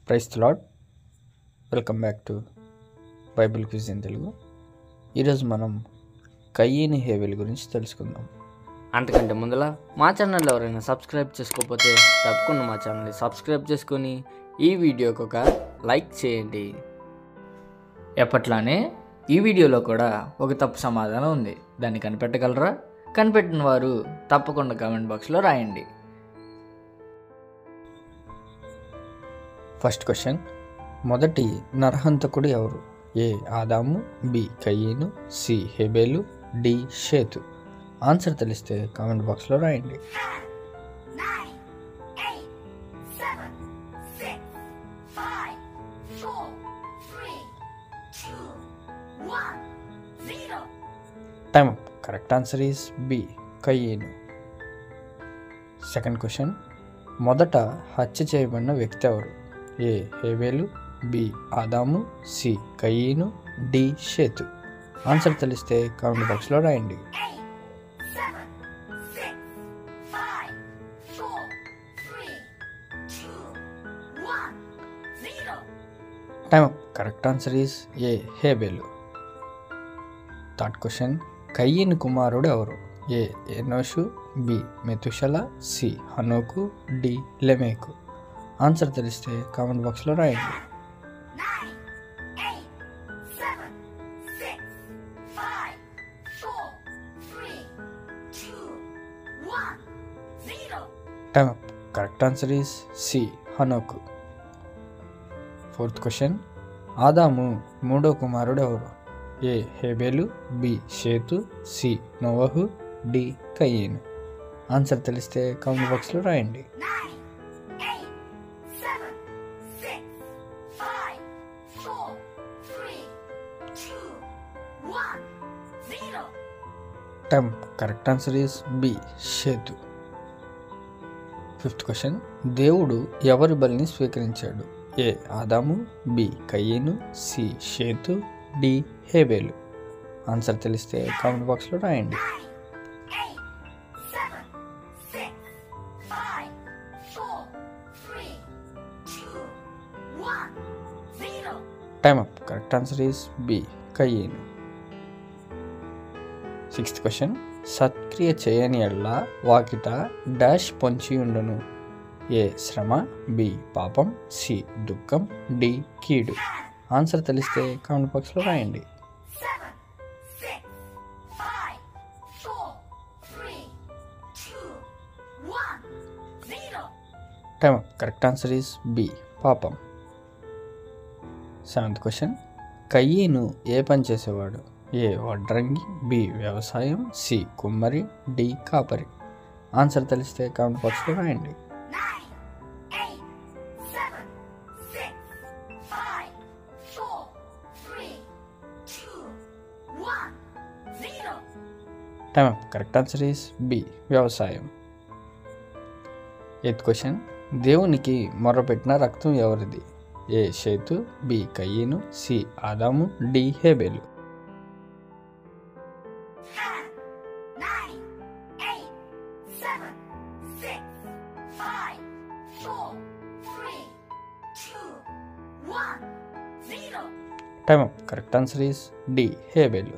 Praise the Lord. Welcome back to Bible quiz in Telugu. ఈరోజు మనం కయీను హేబెల్ గురించి తెలుసుకుందాం. అంతకంటే ముందర మా ఛానల్ ఎవరైనా సబ్స్క్రైబ్ చేసుకోకపోతే తప్పకుండా మా ఛానల్ని సబ్స్క్రైబ్ చేసుకొని ఈ వీడియోకి ఒక లైక్ చేయండి. ఎప్పట్లానే ఈ వీడియోలో కూడా ఒక తప్పు సమాధానం ఉంది. దాన్ని కనిపెట్టగలరా? కనిపెట్టిన వారు తప్పకుండా కామెంట్ బాక్స్లో రాయండి. ఫస్ట్ క్వశ్చన్, మొదటి నరహంతకుడు ఎవరు? ఏ ఆదాము, బి కయీను, సి హేబెలు, డి షేతు. ఆన్సర్ తెలిస్తే కామెంట్ బాక్స్లో రాయండి. Time up. Correct answer is B కయీను. సెకండ్ క్వశ్చన్, మొదట హత్య చేయబడిన వ్యక్తి ఎవరు? ఏ హేబెలు, బి ఆదాము, సి కయీను, డి షేతు. ఆన్సర్ తెలిస్తే కామెంట్ బాక్స్లో రాయండి. Time up. Correct answer is A హేబెలు. థర్డ్ క్వశ్చన్, కయీను కుమారుడు ఎవరు? ఏ ఎనోషు, బి మెతుషల, సి హనోకు, డి లెమేకు. ఆన్సర్ తెలిస్తే కామెంట్ బాక్స్లో రాయండి. Time up. Correct answer is C హనోకు. ఫోర్త్ క్వశ్చన్, ఆదాము మూడో కుమారుడు ఎవరు? ఏ హేబెలు, బి షేతు, సి నోవహు, డి కయీను. ఆన్సర్ తెలిస్తే కామెంట్ బాక్స్లో రాయండి. Time. Correct answer is B షేతు. ఫిఫ్త్ క్వశ్చన్, దేవుడు ఎవరి బలిని స్వీకరించాడు? ఏ ఆదాము, బి కయీను, సి షేతు, డి హేబెలు. ఆన్సర్ తెలిస్తే కామెంట్ బాక్స్లో రాయండి. Time up. Correct answer is B కయీను. సిక్స్త్ క్వశ్చన్, సత్క్రియ చేయని ఎడల వాకిట డాష్ పొంచి ఉండును? ఏ శ్రమ, బి పాపం, సి దుఃఖం, డి కీడు. ఆన్సర్ తెలిస్తే కామెంట్ బాక్స్లో రాయండి. Time up. Correct answer is B పాపం. సెవెంత్ క్వశ్చన్, కయీను ఏ పని చేసేవాడు? ఏ వడ్రంగి, బి వ్యవసాయం, సి కుమ్మరి, డి కాపరి. ఆన్సర్ తెలిస్తే కామెంట్ బాక్స్లో రాయండి. Time up. Correct answer is B వ్యవసాయం. ఎయిత్ క్వశ్చన్, దేవునికి మొర్రపెట్టిన రక్తం ఎవరిది? ఏ షేతు, బి కయీను, సి ఆదాము, డి హేబెలు. Time up. Correct answer is D హేబెలు.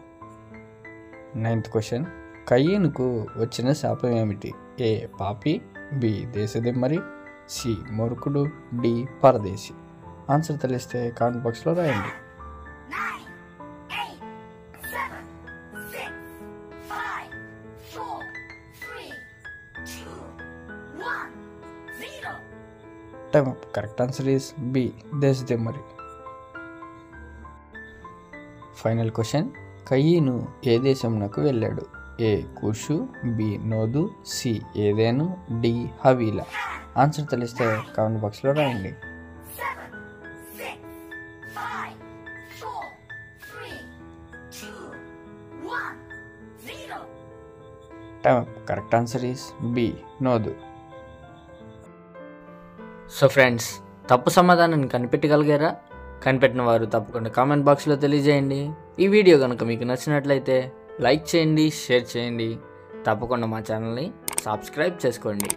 నైన్త్ క్వశ్చన్, కయీనుకు వచ్చిన శాపం ఏమిటి? ఏ పాపి, బి దేశదిమ్మరి, సి మూర్ఖుడు, డి పరదేశి. ఆన్సర్ తెలిస్తే కామెంట్ బాక్స్లో రాయండి. Time up. Correct answer is B దేశదిమ్మరి. ఫైనల్ క్వశ్చన్, కయీను ఏ దేశంనకు వెళ్ళాడు? ఏ కూషు, బి నోదు, సి ఏదెను, డి హవీలా. ఆన్సర్ తెలిస్తే కామెంట్ బాక్స్లో రాయండి. Time up. Correct answer is B నోదు. సో ఫ్రెండ్స్, తప్పు సమాధానాన్ని కనిపెట్టగలిగారా? కనిపెట్టిన వారు తప్పకుండా కామెంట్ బాక్స్లో తెలియజేయండి. ఈ వీడియో కనుక మీకు నచ్చినట్లయితే లైక్ చేయండి, షేర్ చేయండి. తప్పకుండా మా ఛానల్ని సబ్స్క్రైబ్ చేసుకోండి.